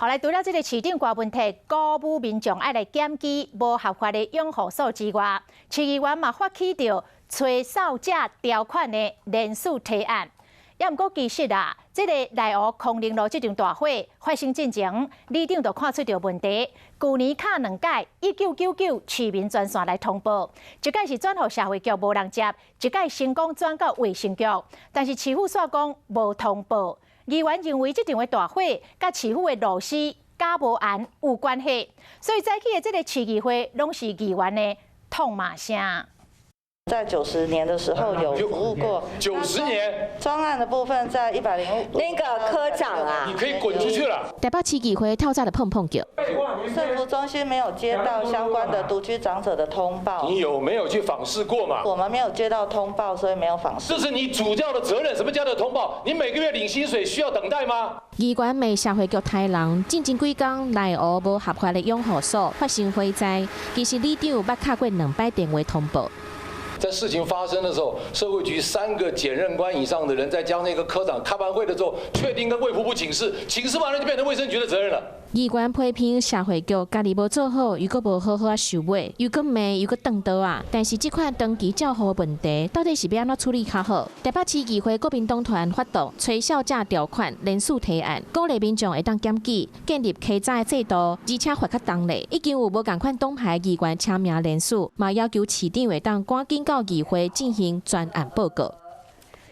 后来除了这个市长大问题，鼓舞民众爱来检举无合法的养护所之外，市议员嘛发起着吹哨者条款的联署提案。也毋过其实啊，这个内湖康宁路这场大火发生之前，里长就看出着问题。去年卡2届1999市民专线来通报，一届是转予社会局无人接，一届成功转到卫生局，但是市府煞讲无通报。议员认为这场的大火甲市府的螺丝加无安有关系，所以早起的这个市议会拢是议员的痛骂声。在90年的时候有服务过90年专案的部分，在105那个科长啊，你可以滚出去了。台北市议会透早就碰叫，社福中心没有接到相关的独居长者的通报。你有没有去访视过嘛？我们没有接到通报，所以没有访视。这是你主教的责任。什么叫做通报？你每个月领薪水需要等待吗？议员骂社会局太人，进前几天内湖无合法的养护所发生火灾，其实里长捌敲过2摆电话通报。在事情发生的时候，社会局3个检任官以上的人，再加上那个科长，开完会的时候，确定跟卫福部请示，请示完了就变成卫生局的责任了。议员批评社会局家己无做好，又搁无好好收尾，又搁骂又搁挡刀啊！但是这款长期照护的问题，到底是要安怎处理较好？台北市议会国民党团发动吹哨者条款联署提案，鼓励民众会当检举，建立稽查的制度，而且罚较重嘞。已经有无共款党派议员签名联署，嘛要求市长会当赶紧到议会进行专案报告。